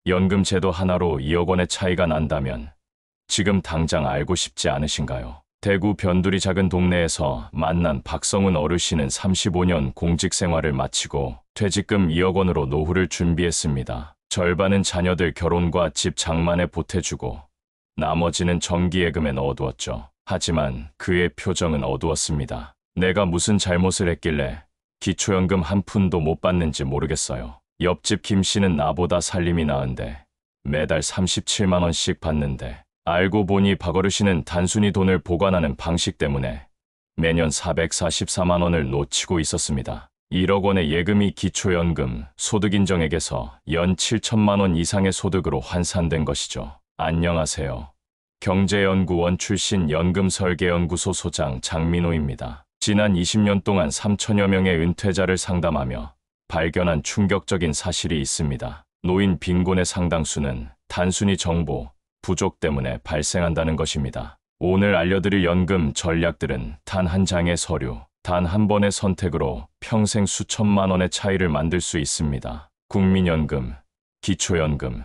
연금 제도 하나로 2억 원의 차이가 난다면 지금 당장 알고 싶지 않으신가요? 대구 변두리 작은 동네에서 만난 박성훈 어르신은 35년 공직 생활을 마치고 퇴직금 2억 원으로 노후를 준비했습니다. 절반은 자녀들 결혼과 집 장만에 보태주고 나머지는 정기예금에 넣어두었죠. 하지만 그의 표정은 어두웠습니다. 내가 무슨 잘못을 했길래 기초연금 한 푼도 못 받는지 모르겠어요. 옆집 김 씨는 나보다 살림이 나은데 매달 37만 원씩 받는데, 알고 보니 박 어르신은 단순히 돈을 보관하는 방식 때문에 매년 444만 원을 놓치고 있었습니다. 1억 원의 예금이 기초연금 소득인정액에서 연 7천만 원 이상의 소득으로 환산된 것이죠. 안녕하세요. 경제연구원 출신 연금설계연구소 소장 장민호입니다. 지난 20년 동안 3천여 명의 은퇴자를 상담하며 발견한 충격적인 사실이 있습니다. 노인 빈곤의 상당수는 단순히 정보 부족 때문에 발생한다는 것입니다. 오늘 알려드릴 연금 전략들은 단 한 장의 서류, 단 한 번의 선택으로 평생 수천만 원의 차이를 만들 수 있습니다. 국민연금, 기초연금,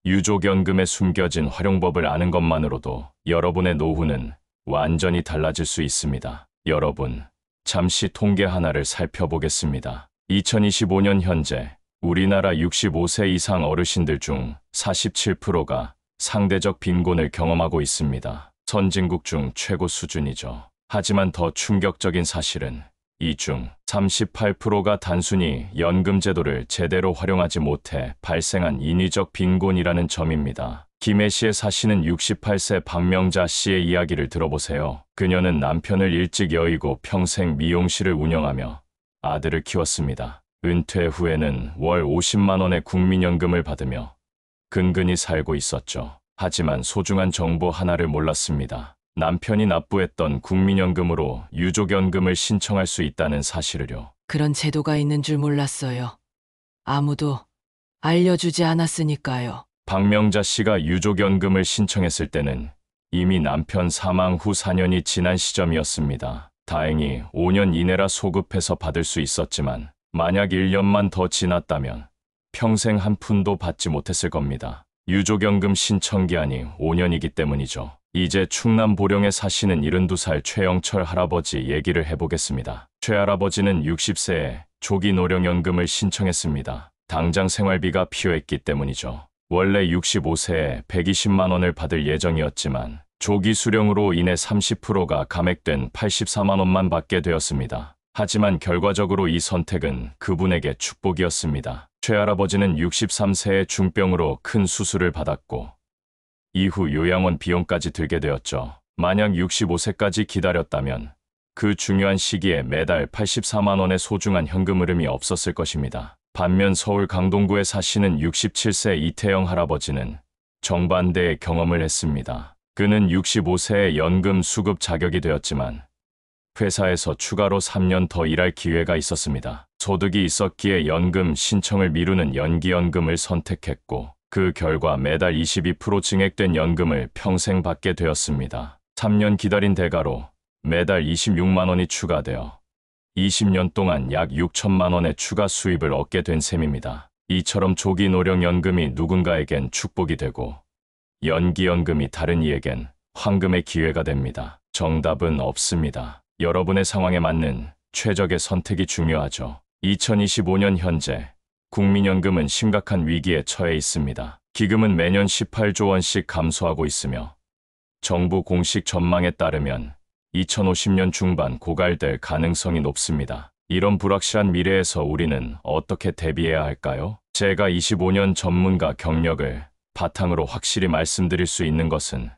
유족연금의 숨겨진 활용법을 아는 것만으로도 여러분의 노후는 완전히 달라질 수 있습니다. 여러분, 잠시 통계 하나를 살펴보겠습니다. 2025년 현재 우리나라 65세 이상 어르신들 중 47%가 상대적 빈곤을 경험하고 있습니다. 선진국 중 최고 수준이죠. 하지만 더 충격적인 사실은 이 중 38%가 단순히 연금 제도를 제대로 활용하지 못해 발생한 인위적 빈곤이라는 점입니다. 김해시에 사시는 68세 박명자 씨의 이야기를 들어보세요. 그녀는 남편을 일찍 여의고 평생 미용실을 운영하며 아들을 키웠습니다. 은퇴 후에는 월 50만 원의 국민연금을 받으며 근근히 살고 있었죠. 하지만 소중한 정보 하나를 몰랐습니다. 남편이 납부했던 국민연금으로 유족연금을 신청할 수 있다는 사실을요. 그런 제도가 있는 줄 몰랐어요. 아무도 알려주지 않았으니까요. 박명자 씨가 유족연금을 신청했을 때는 이미 남편 사망 후 4년이 지난 시점이었습니다. 다행히 5년 이내라 소급해서 받을 수 있었지만 만약 1년만 더 지났다면 평생 한 푼도 받지 못했을 겁니다. 유족연금 신청 기한이 5년이기 때문이죠. 이제 충남 보령에 사시는 72살 최영철 할아버지 얘기를 해보겠습니다. 최 할아버지는 60세에 조기 노령연금을 신청했습니다. 당장 생활비가 필요했기 때문이죠. 원래 65세에 120만 원을 받을 예정이었지만 조기 수령으로 인해 30%가 감액된 84만 원만 받게 되었습니다. 하지만 결과적으로 이 선택은 그분에게 축복이었습니다. 최 할아버지는 63세에 중병으로 큰 수술을 받았고 이후 요양원 비용까지 들게 되었죠. 만약 65세까지 기다렸다면 그 중요한 시기에 매달 84만 원의 소중한 현금 흐름이 없었을 것입니다. 반면 서울 강동구에 사시는 67세 이태영 할아버지는 정반대의 경험을 했습니다. 그는 65세에 연금 수급 자격이 되었지만 회사에서 추가로 3년 더 일할 기회가 있었습니다. 소득이 있었기에 연금 신청을 미루는 연기연금을 선택했고 그 결과 매달 22% 증액된 연금을 평생 받게 되었습니다. 3년 기다린 대가로 매달 26만 원이 추가되어 20년 동안 약 6천만 원의 추가 수입을 얻게 된 셈입니다. 이처럼 조기 노령연금이 누군가에겐 축복이 되고 연기연금이 다른 이에겐 황금의 기회가 됩니다. 정답은 없습니다. 여러분의 상황에 맞는 최적의 선택이 중요하죠. 2025년 현재 국민연금은 심각한 위기에 처해 있습니다. 기금은 매년 18조 원씩 감소하고 있으며 정부 공식 전망에 따르면 2050년 중반 고갈될 가능성이 높습니다. 이런 불확실한 미래에서 우리는 어떻게 대비해야 할까요? 제가 25년 전문가 경력을 바탕으로 확실히 말씀드릴 수 있는 것은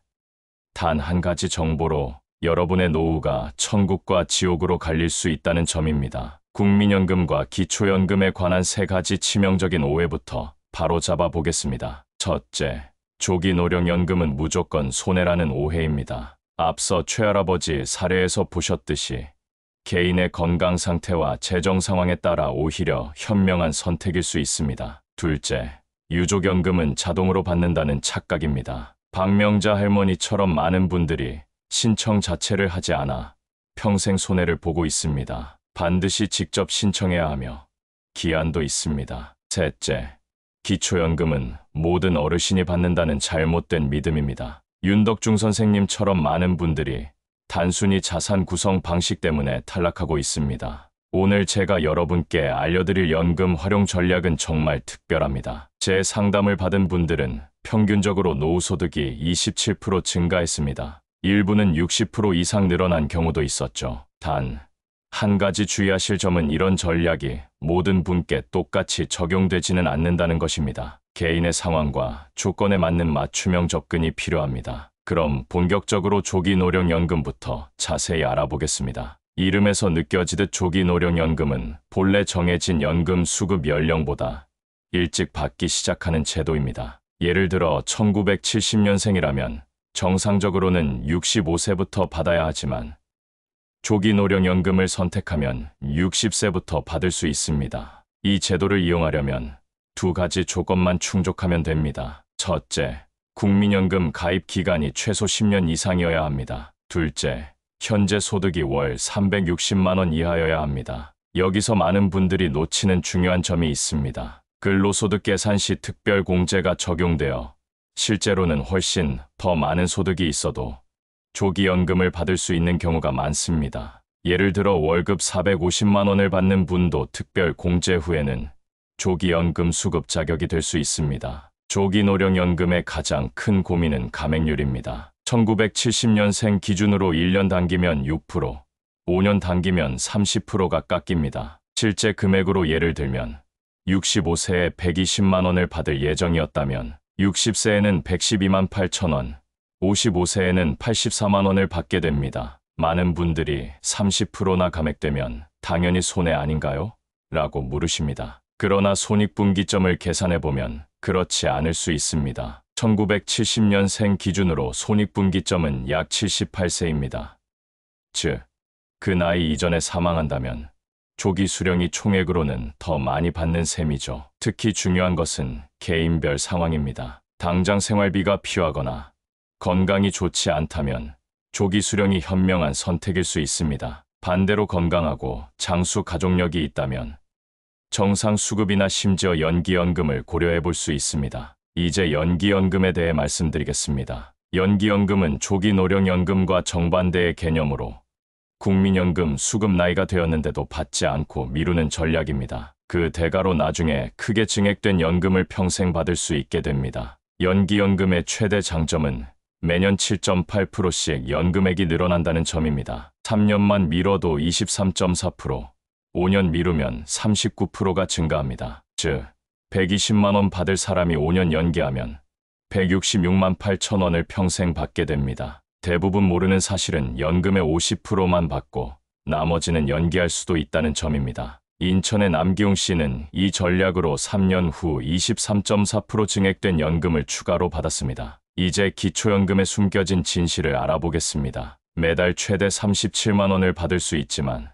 단 한 가지 정보로 여러분의 노후가 천국과 지옥으로 갈릴 수 있다는 점입니다. 국민연금과 기초연금에 관한 3가지 치명적인 오해부터 바로잡아 보겠습니다. 첫째, 조기 노령연금은 무조건 손해라는 오해입니다. 앞서 최할아버지 사례에서 보셨듯이 개인의 건강 상태와 재정 상황에 따라 오히려 현명한 선택일 수 있습니다. 둘째, 유족연금은 자동으로 받는다는 착각입니다. 박명자 할머니처럼 많은 분들이 신청 자체를 하지 않아 평생 손해를 보고 있습니다. 반드시 직접 신청해야 하며 기한도 있습니다. 셋째, 기초연금은 모든 어르신이 받는다는 잘못된 믿음입니다. 윤덕중 선생님처럼 많은 분들이 단순히 자산 구성 방식 때문에 탈락하고 있습니다. 오늘 제가 여러분께 알려드릴 연금 활용 전략은 정말 특별합니다. 제 상담을 받은 분들은 평균적으로 노후소득이 27% 증가했습니다. 일부는 60% 이상 늘어난 경우도 있었죠. 단, 한 가지 주의하실 점은 이런 전략이 모든 분께 똑같이 적용되지는 않는다는 것입니다. 개인의 상황과 조건에 맞는 맞춤형 접근이 필요합니다. 그럼 본격적으로 조기노령연금부터 자세히 알아보겠습니다. 이름에서 느껴지듯 조기노령연금은 본래 정해진 연금 수급 연령보다 일찍 받기 시작하는 제도입니다. 예를 들어 1970년생이라면 정상적으로는 65세부터 받아야 하지만 조기노령연금을 선택하면 60세부터 받을 수 있습니다. 이 제도를 이용하려면 두 가지 조건만 충족하면 됩니다. 첫째, 국민연금 가입 기간이 최소 10년 이상이어야 합니다. 둘째, 현재 소득이 월 360만 원 이하여야 합니다. 여기서 많은 분들이 놓치는 중요한 점이 있습니다. 근로소득 계산 시 특별공제가 적용되어 실제로는 훨씬 더 많은 소득이 있어도 조기연금을 받을 수 있는 경우가 많습니다. 예를 들어 월급 450만 원을 받는 분도 특별공제 후에는 조기연금 수급 자격이 될 수 있습니다. 조기노령연금의 가장 큰 고민은 감액률입니다. 1970년생 기준으로 1년 당기면 6%, 5년 당기면 30%가 깎입니다. 실제 금액으로 예를 들면 65세에 120만 원을 받을 예정이었다면 60세에는 112만 8천 원, 55세에는 84만 원을 받게 됩니다. 많은 분들이 30%나 감액되면 당연히 손해 아닌가요? 라고 물으십니다. 그러나 손익분기점을 계산해보면 그렇지 않을 수 있습니다. 1970년생 기준으로 손익분기점은 약 78세입니다. 즉, 그 나이 이전에 사망한다면 조기 수령이 총액으로는 더 많이 받는 셈이죠. 특히 중요한 것은 개인별 상황입니다. 당장 생활비가 필요하거나 건강이 좋지 않다면 조기 수령이 현명한 선택일 수 있습니다. 반대로 건강하고 장수 가족력이 있다면 정상 수급이나 심지어 연기연금을 고려해 볼 수 있습니다. 이제 연기연금에 대해 말씀드리겠습니다. 연기연금은 조기노령연금과 정반대의 개념으로 국민연금 수급 나이가 되었는데도 받지 않고 미루는 전략입니다. 그 대가로 나중에 크게 증액된 연금을 평생 받을 수 있게 됩니다. 연기연금의 최대 장점은 매년 7.8%씩 연금액이 늘어난다는 점입니다. 3년만 미뤄도 23.4%, 5년 미루면 39%가 증가합니다. 즉, 120만 원 받을 사람이 5년 연기하면 166만 8천 원을 평생 받게 됩니다. 대부분 모르는 사실은 연금의 50%만 받고 나머지는 연기할 수도 있다는 점입니다. 인천의 남기웅 씨는 이 전략으로 3년 후 23.4% 증액된 연금을 추가로 받았습니다. 이제 기초연금에 숨겨진 진실을 알아보겠습니다. 매달 최대 37만 원을 받을 수 있지만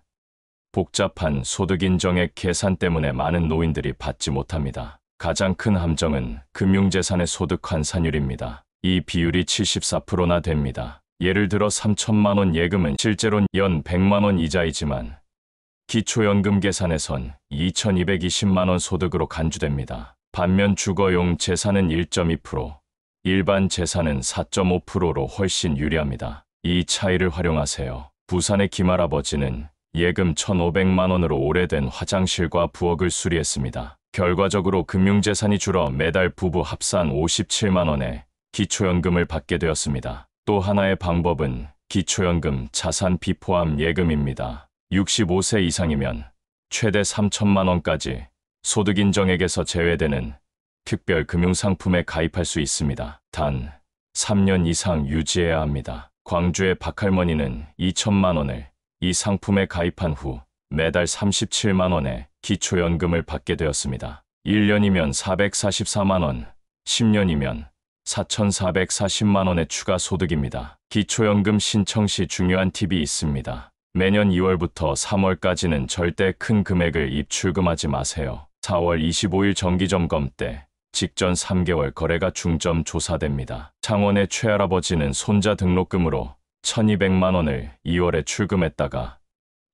복잡한 소득인정액 계산 때문에 많은 노인들이 받지 못합니다. 가장 큰 함정은 금융재산의 소득 환산율입니다. 이 비율이 74%나 됩니다. 예를 들어 3천만 원 예금은 실제로는 연 100만 원 이자이지만 기초연금 계산에선 2,220만 원 소득으로 간주됩니다. 반면 주거용 재산은 1.2%, 일반 재산은 4.5%로 훨씬 유리합니다. 이 차이를 활용하세요. 부산의 김할아버지는 예금 1,500만 원으로 오래된 화장실과 부엌을 수리했습니다. 결과적으로 금융재산이 줄어 매달 부부 합산 57만 원의 기초연금을 받게 되었습니다. 또 하나의 방법은 기초연금 자산 비포함 예금입니다. 65세 이상이면 최대 3천만 원까지 소득인정액에서 제외되는 특별 금융상품에 가입할 수 있습니다. 단 3년 이상 유지해야 합니다. 광주의 박할머니는 2천만 원을 이 상품에 가입한 후 매달 37만 원의 기초연금을 받게 되었습니다. 1년이면 444만 원, 10년이면 4,440만 원의 추가 소득입니다. 기초연금 신청 시 중요한 팁이 있습니다. 매년 2월부터 3월까지는 절대 큰 금액을 입출금하지 마세요. 4월 25일 정기점검 때 직전 3개월 거래가 중점 조사됩니다. 창원의 최할아버지는 손자 등록금으로 1,200만 원을 2월에 출금했다가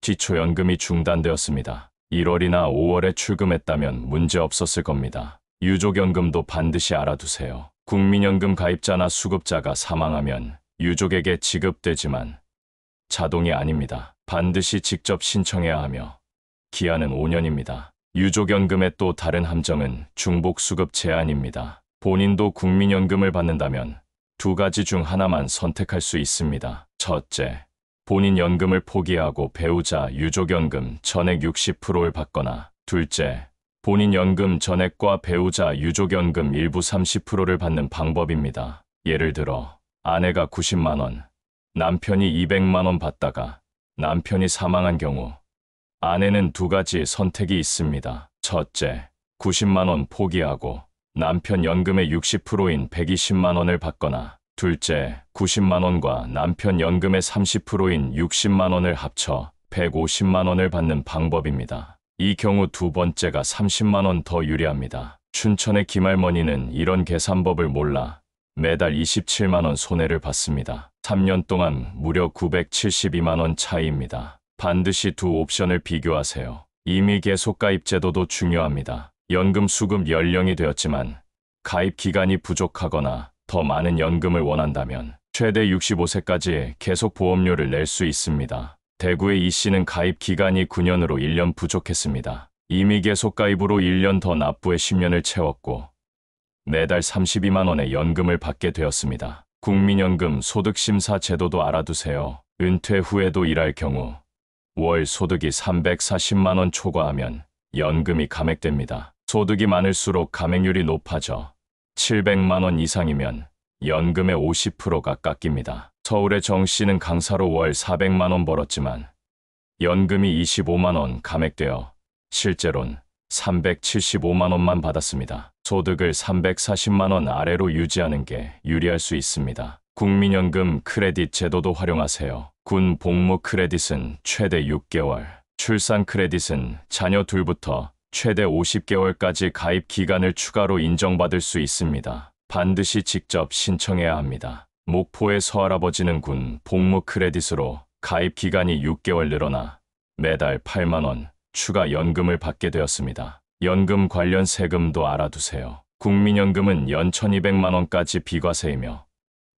기초연금이 중단되었습니다. 1월이나 5월에 출금했다면 문제 없었을 겁니다. 유족연금도 반드시 알아두세요. 국민연금 가입자나 수급자가 사망하면 유족에게 지급되지만 자동이 아닙니다. 반드시 직접 신청해야 하며 기한은 5년입니다. 유족연금의 또 다른 함정은 중복수급 제한입니다. 본인도 국민연금을 받는다면 두 가지 중 하나만 선택할 수 있습니다. 첫째, 본인 연금을 포기하고 배우자 유족연금 전액 60%를 받거나, 둘째, 본인 연금 전액과 배우자 유족연금 일부 30%를 받는 방법입니다. 예를 들어 아내가 90만 원, 남편이 200만 원 받다가 남편이 사망한 경우 아내는 두 가지 선택이 있습니다. 첫째, 90만 원 포기하고 남편 연금의 60%인 120만 원을 받거나, 둘째, 90만 원과 남편 연금의 30%인 60만 원을 합쳐 150만 원을 받는 방법입니다. 이 경우 두 번째가 30만 원 더 유리합니다. 춘천의 김할머니는 이런 계산법을 몰라 매달 27만 원 손해를 봤습니다. 3년 동안 무려 972만 원 차이입니다. 반드시 두 옵션을 비교하세요. 이미 계속 가입 제도도 중요합니다. 연금 수급 연령이 되었지만 가입 기간이 부족하거나 더 많은 연금을 원한다면 최대 65세까지 계속 보험료를 낼 수 있습니다. 대구의 이 씨는 가입 기간이 9년으로 1년 부족했습니다. 이미 계속 가입으로 1년 더 납부에 10년을 채웠고 매달 32만 원의 연금을 받게 되었습니다. 국민연금 소득심사 제도도 알아두세요. 은퇴 후에도 일할 경우 월 소득이 340만 원 초과하면 연금이 감액됩니다. 소득이 많을수록 감액률이 높아져 700만 원 이상이면 연금의 50%가 깎입니다. 서울의 정 씨는 강사로 월 400만 원 벌었지만 연금이 25만 원 감액되어 실제론 375만 원만 받았습니다. 소득을 340만 원 아래로 유지하는 게 유리할 수 있습니다. 국민연금 크레딧 제도도 활용하세요. 군 복무 크레딧은 최대 6개월, 출산 크레딧은 자녀 둘부터 최대 50개월까지 가입 기간을 추가로 인정받을 수 있습니다. 반드시 직접 신청해야 합니다. 목포의 서할아버지는 군 복무 크레딧으로 가입 기간이 6개월 늘어나 매달 8만 원 추가 연금을 받게 되었습니다. 연금 관련 세금도 알아두세요. 국민연금은 연 1200만 원까지 비과세이며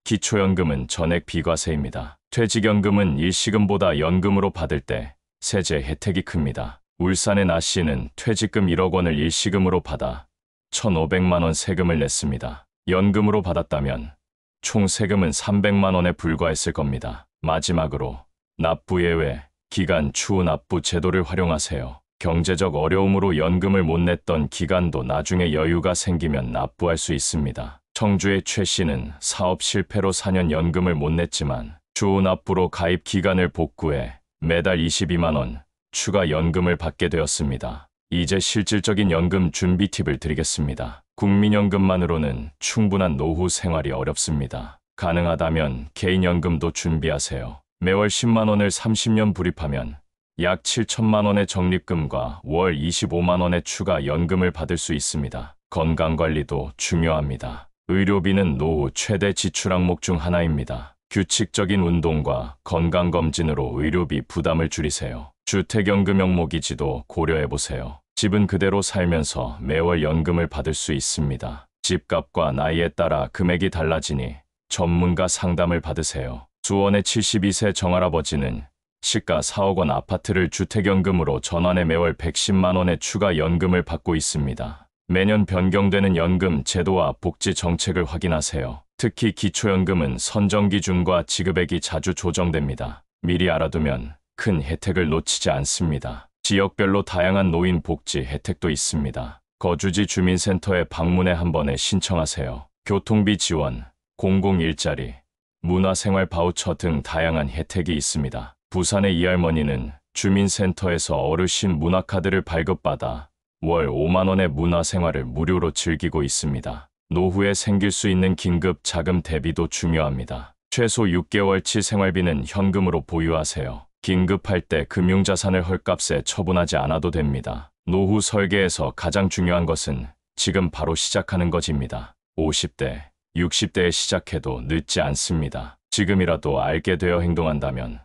기초연금은 전액 비과세입니다. 퇴직연금은 일시금보다 연금으로 받을 때 세제 혜택이 큽니다. 울산의 나 씨는 퇴직금 1억 원을 일시금으로 받아 1,500만 원 세금을 냈습니다. 연금으로 받았다면 총 세금은 300만 원에 불과했을 겁니다. 마지막으로 납부 예외, 기간 추후 납부 제도를 활용하세요. 경제적 어려움으로 연금을 못 냈던 기간도 나중에 여유가 생기면 납부할 수 있습니다. 청주의 최 씨는 사업 실패로 4년 연금을 못 냈지만 추후 납부로 가입 기간을 복구해 매달 22만 원 추가 연금을 받게 되었습니다. 이제 실질적인 연금 준비 팁을 드리겠습니다. 국민연금만으로는 충분한 노후 생활이 어렵습니다. 가능하다면 개인연금도 준비하세요. 매월 10만 원을 30년 불입하면 약 7천만 원의 적립금과 월 25만 원의 추가 연금을 받을 수 있습니다. 건강관리도 중요합니다. 의료비는 노후 최대 지출 항목 중 하나입니다. 규칙적인 운동과 건강검진으로 의료비 부담을 줄이세요. 주택연금 명목이지도 고려해보세요. 집은 그대로 살면서 매월 연금을 받을 수 있습니다. 집값과 나이에 따라 금액이 달라지니 전문가 상담을 받으세요. 수원의 72세 정할아버지는 시가 4억 원 아파트를 주택연금으로 전환해 매월 110만 원의 추가 연금을 받고 있습니다. 매년 변경되는 연금 제도와 복지 정책을 확인하세요. 특히 기초연금은 선정 기준과 지급액이 자주 조정됩니다. 미리 알아두면 큰 혜택을 놓치지 않습니다. 지역별로 다양한 노인 복지 혜택도 있습니다. 거주지 주민센터에 방문해 한 번에 신청하세요. 교통비 지원, 공공일자리, 문화생활 바우처 등 다양한 혜택이 있습니다. 부산의 이 할머니는 주민센터에서 어르신 문화카드를 발급받아 월 5만 원의 문화생활을 무료로 즐기고 있습니다. 노후에 생길 수 있는 긴급 자금 대비도 중요합니다. 최소 6개월치 생활비는 현금으로 보유하세요. 긴급할 때 금융자산을 헐값에 처분하지 않아도 됩니다. 노후 설계에서 가장 중요한 것은 지금 바로 시작하는 것입니다. 50대, 60대에 시작해도 늦지 않습니다. 지금이라도 알게 되어 행동한다면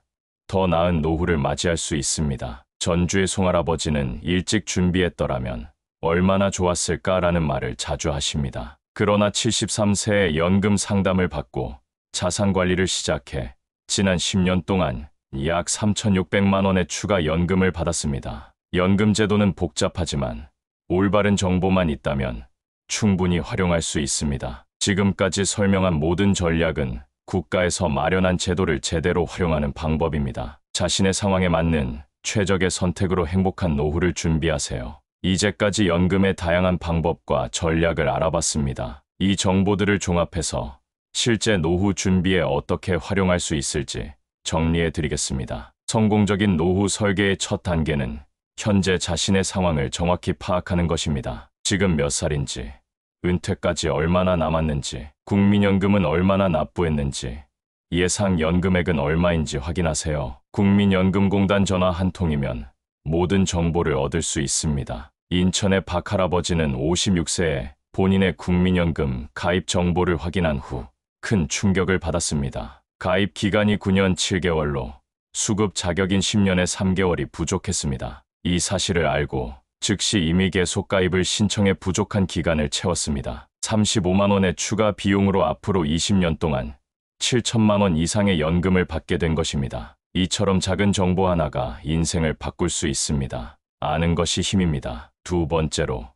더 나은 노후를 맞이할 수 있습니다. 전주의 송할아버지는 일찍 준비했더라면 얼마나 좋았을까라는 말을 자주 하십니다. 그러나 73세에 연금 상담을 받고 자산 관리를 시작해 지난 10년 동안 약 3,600만 원의 추가 연금을 받았습니다. 연금 제도는 복잡하지만 올바른 정보만 있다면 충분히 활용할 수 있습니다. 지금까지 설명한 모든 전략은 국가에서 마련한 제도를 제대로 활용하는 방법입니다. 자신의 상황에 맞는 최적의 선택으로 행복한 노후를 준비하세요. 이제까지 연금의 다양한 방법과 전략을 알아봤습니다. 이 정보들을 종합해서 실제 노후 준비에 어떻게 활용할 수 있을지 정리해 드리겠습니다. 성공적인 노후 설계의 첫 단계는 현재 자신의 상황을 정확히 파악하는 것입니다. 지금 몇 살인지, 은퇴까지 얼마나 남았는지, 국민연금은 얼마나 납부했는지, 예상 연금액은 얼마인지 확인하세요. 국민연금공단 전화 한 통이면 모든 정보를 얻을 수 있습니다. 인천의 박할아버지는 56세에 본인의 국민연금 가입 정보를 확인한 후 큰 충격을 받았습니다. 가입 기간이 9년 7개월로 수급 자격인 10년에 3개월이 부족했습니다. 이 사실을 알고 즉시 임의 계속 가입을 신청해 부족한 기간을 채웠습니다. 35만 원의 추가 비용으로 앞으로 20년 동안 7천만 원 이상의 연금을 받게 된 것입니다. 이처럼 작은 정보 하나가 인생을 바꿀 수 있습니다. 아는 것이 힘입니다. 두 번째로,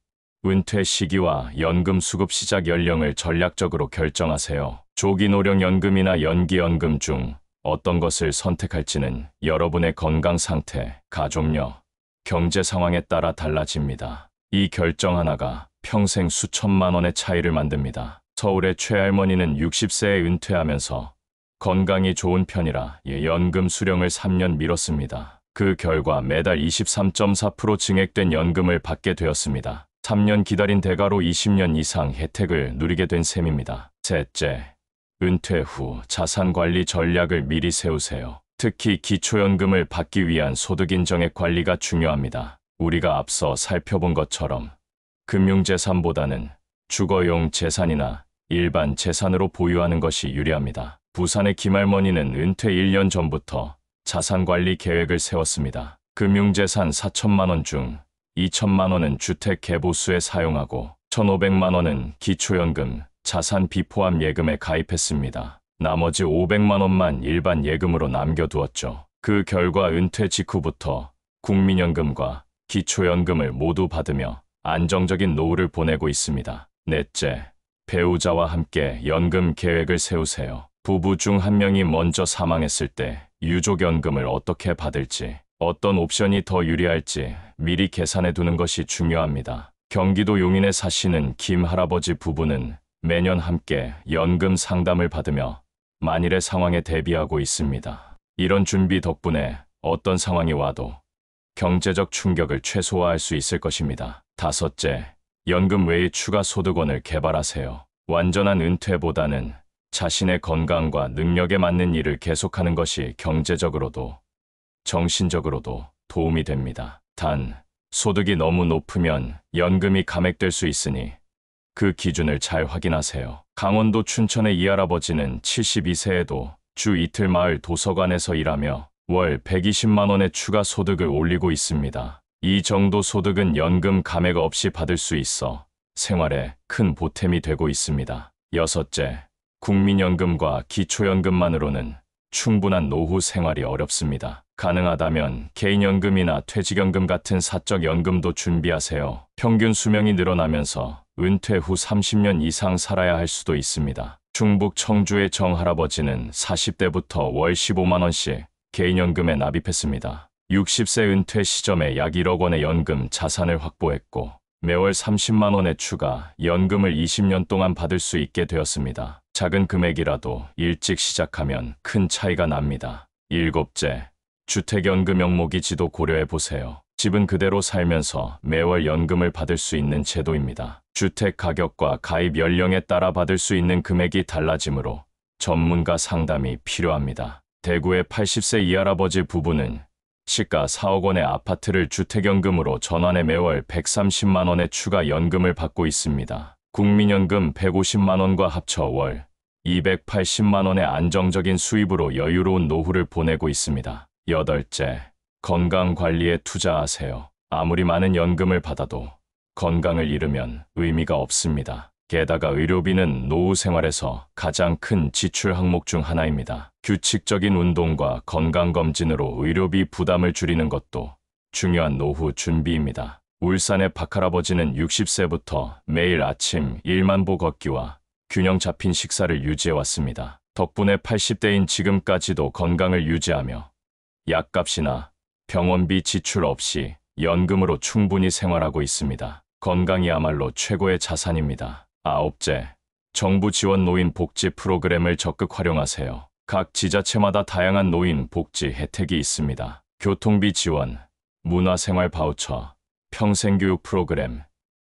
은퇴 시기와 연금 수급 시작 연령을 전략적으로 결정하세요. 조기 노령연금이나 연기연금 중 어떤 것을 선택할지는 여러분의 건강 상태, 가족력, 경제 상황에 따라 달라집니다. 이 결정 하나가 평생 수천만 원의 차이를 만듭니다. 서울의 최할머니는 60세에 은퇴하면서 건강이 좋은 편이라 연금 수령을 3년 미뤘습니다. 그 결과 매달 23.4% 증액된 연금을 받게 되었습니다. 3년 기다린 대가로 20년 이상 혜택을 누리게 된 셈입니다. 셋째, 은퇴 후 자산관리 전략을 미리 세우세요. 특히 기초연금을 받기 위한 소득인정액 관리가 중요합니다. 우리가 앞서 살펴본 것처럼 금융재산보다는 주거용 재산이나 일반 재산으로 보유하는 것이 유리합니다. 부산의 김할머니는 은퇴 1년 전부터 자산관리 계획을 세웠습니다. 금융재산 4천만 원 중 2천만 원은 주택 개보수에 사용하고 1,500만 원은 기초연금, 자산 비포함 예금에 가입했습니다. 나머지 500만 원만 일반 예금으로 남겨두었죠. 그 결과 은퇴 직후부터 국민연금과 기초연금을 모두 받으며 안정적인 노후를 보내고 있습니다. 넷째, 배우자와 함께 연금 계획을 세우세요. 부부 중 한 명이 먼저 사망했을 때 유족연금을 어떻게 받을지, 어떤 옵션이 더 유리할지 미리 계산해 두는 것이 중요합니다. 경기도 용인에 사시는 김 할아버지 부부는 매년 함께 연금 상담을 받으며 만일의 상황에 대비하고 있습니다. 이런 준비 덕분에 어떤 상황이 와도 경제적 충격을 최소화할 수 있을 것입니다. 다섯째, 연금 외의 추가 소득원을 개발하세요. 완전한 은퇴보다는 자신의 건강과 능력에 맞는 일을 계속하는 것이 경제적으로도 정신적으로도 도움이 됩니다. 단, 소득이 너무 높으면 연금이 감액될 수 있으니 그 기준을 잘 확인하세요. 강원도 춘천의 이 할아버지는 72세에도 주 이틀 마을 도서관에서 일하며 월 120만 원의 추가 소득을 올리고 있습니다. 이 정도 소득은 연금 감액 없이 받을 수 있어 생활에 큰 보탬이 되고 있습니다. 여섯째, 국민연금과 기초연금만으로는 충분한 노후 생활이 어렵습니다. 가능하다면 개인연금이나 퇴직연금 같은 사적 연금도 준비하세요. 평균 수명이 늘어나면서 은퇴 후 30년 이상 살아야 할 수도 있습니다. 충북 청주의 정 할아버지는 40대부터 월 15만 원씩 개인연금에 납입했습니다. 60세 은퇴 시점에 약 1억 원의 연금 자산을 확보했고 매월 30만 원의 추가 연금을 20년 동안 받을 수 있게 되었습니다. 작은 금액이라도 일찍 시작하면 큰 차이가 납니다. 일곱째, 주택연금 명목이지도 고려해보세요. 집은 그대로 살면서 매월 연금을 받을 수 있는 제도입니다. 주택 가격과 가입 연령에 따라 받을 수 있는 금액이 달라지므로 전문가 상담이 필요합니다. 대구의 80세 이할아버지 부부는 시가 4억 원의 아파트를 주택연금으로 전환해 매월 130만 원의 추가 연금을 받고 있습니다. 국민연금 150만 원과 합쳐 월 280만 원의 안정적인 수입으로 여유로운 노후를 보내고 있습니다. 여덟째, 건강관리에 투자하세요. 아무리 많은 연금을 받아도 건강을 잃으면 의미가 없습니다. 게다가 의료비는 노후 생활에서 가장 큰 지출 항목 중 하나입니다. 규칙적인 운동과 건강검진으로 의료비 부담을 줄이는 것도 중요한 노후 준비입니다. 울산의 박할아버지는 60세부터 매일 아침 1만 보 걷기와 균형 잡힌 식사를 유지해왔습니다. 덕분에 80대인 지금까지도 건강을 유지하며 약값이나 병원비 지출 없이 연금으로 충분히 생활하고 있습니다. 건강이야말로 최고의 자산입니다. 9째, 정부 지원 노인 복지 프로그램을 적극 활용하세요. 각 지자체마다 다양한 노인 복지 혜택이 있습니다. 교통비 지원, 문화생활 바우처, 평생교육 프로그램,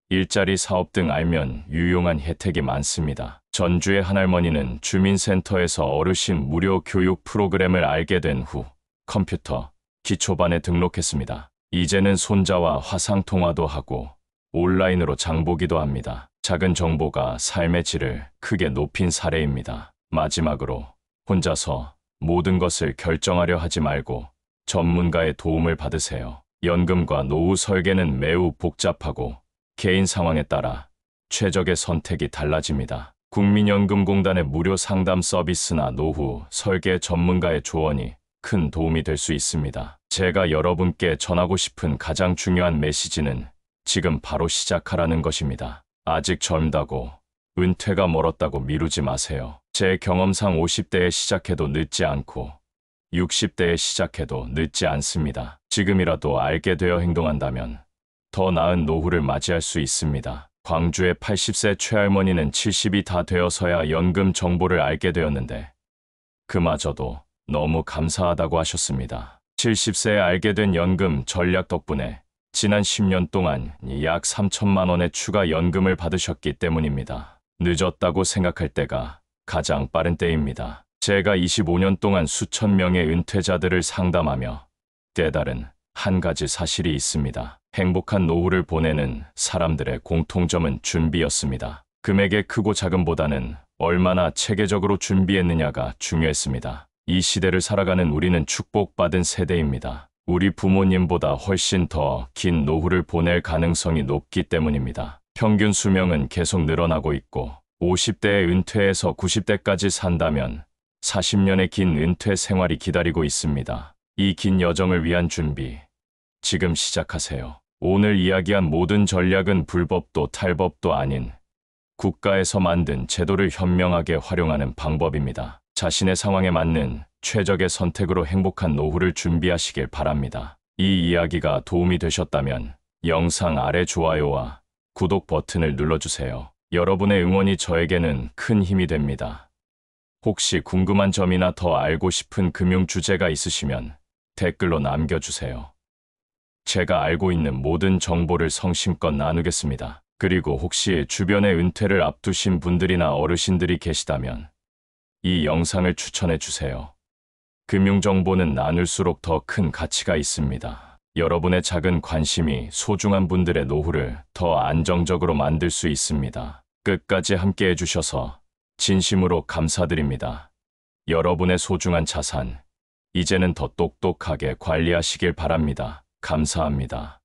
일자리 사업 등 알면 유용한 혜택이 많습니다. 전주의 한할머니는 주민센터에서 어르신 무료 교육 프로그램을 알게 된 후 컴퓨터 기초반에 등록했습니다. 이제는 손자와 화상통화도 하고 온라인으로 장보기도 합니다. 작은 정보가 삶의 질을 크게 높인 사례입니다. 마지막으로 혼자서 모든 것을 결정하려 하지 말고 전문가의 도움을 받으세요. 연금과 노후 설계는 매우 복잡하고 개인 상황에 따라 최적의 선택이 달라집니다. 국민연금공단의 무료 상담 서비스나 노후 설계 전문가의 조언이 큰 도움이 될 수 있습니다. 제가 여러분께 전하고 싶은 가장 중요한 메시지는 지금 바로 시작하라는 것입니다. 아직 젊다고 은퇴가 멀었다고 미루지 마세요. 제 경험상 50대에 시작해도 늦지 않고 60대에 시작해도 늦지 않습니다. 지금이라도 알게 되어 행동한다면 더 나은 노후를 맞이할 수 있습니다. 광주의 80세 최할머니는 70이 다 되어서야 연금 정보를 알게 되었는데 그마저도 너무 감사하다고 하셨습니다. 70세에 알게 된 연금 전략 덕분에 지난 10년 동안 약 3천만 원의 추가 연금을 받으셨기 때문입니다. 늦었다고 생각할 때가 가장 빠른 때입니다. 제가 25년 동안 수천 명의 은퇴자들을 상담하며 깨달은 한 가지 사실이 있습니다. 행복한 노후를 보내는 사람들의 공통점은 준비였습니다. 금액의 크고 작음보다는 얼마나 체계적으로 준비했느냐가 중요했습니다. 이 시대를 살아가는 우리는 축복받은 세대입니다. 우리 부모님보다 훨씬 더 긴 노후를 보낼 가능성이 높기 때문입니다. 평균 수명은 계속 늘어나고 있고 50대에 은퇴해서 90대까지 산다면 40년의 긴 은퇴 생활이 기다리고 있습니다. 이 긴 여정을 위한 준비, 지금 시작하세요. 오늘 이야기한 모든 전략은 불법도 탈법도 아닌 국가에서 만든 제도를 현명하게 활용하는 방법입니다. 자신의 상황에 맞는 최적의 선택으로 행복한 노후를 준비하시길 바랍니다. 이 이야기가 도움이 되셨다면 영상 아래 좋아요와 구독 버튼을 눌러주세요. 여러분의 응원이 저에게는 큰 힘이 됩니다. 혹시 궁금한 점이나 더 알고 싶은 금융 주제가 있으시면 댓글로 남겨주세요. 제가 알고 있는 모든 정보를 성심껏 나누겠습니다. 그리고 혹시 주변에 은퇴를 앞두신 분들이나 어르신들이 계시다면 이 영상을 추천해 주세요. 금융 정보는 나눌수록 더 큰 가치가 있습니다. 여러분의 작은 관심이 소중한 분들의 노후를 더 안정적으로 만들 수 있습니다. 끝까지 함께 해주셔서 진심으로 감사드립니다. 여러분의 소중한 자산, 이제는 더 똑똑하게 관리하시길 바랍니다. 감사합니다.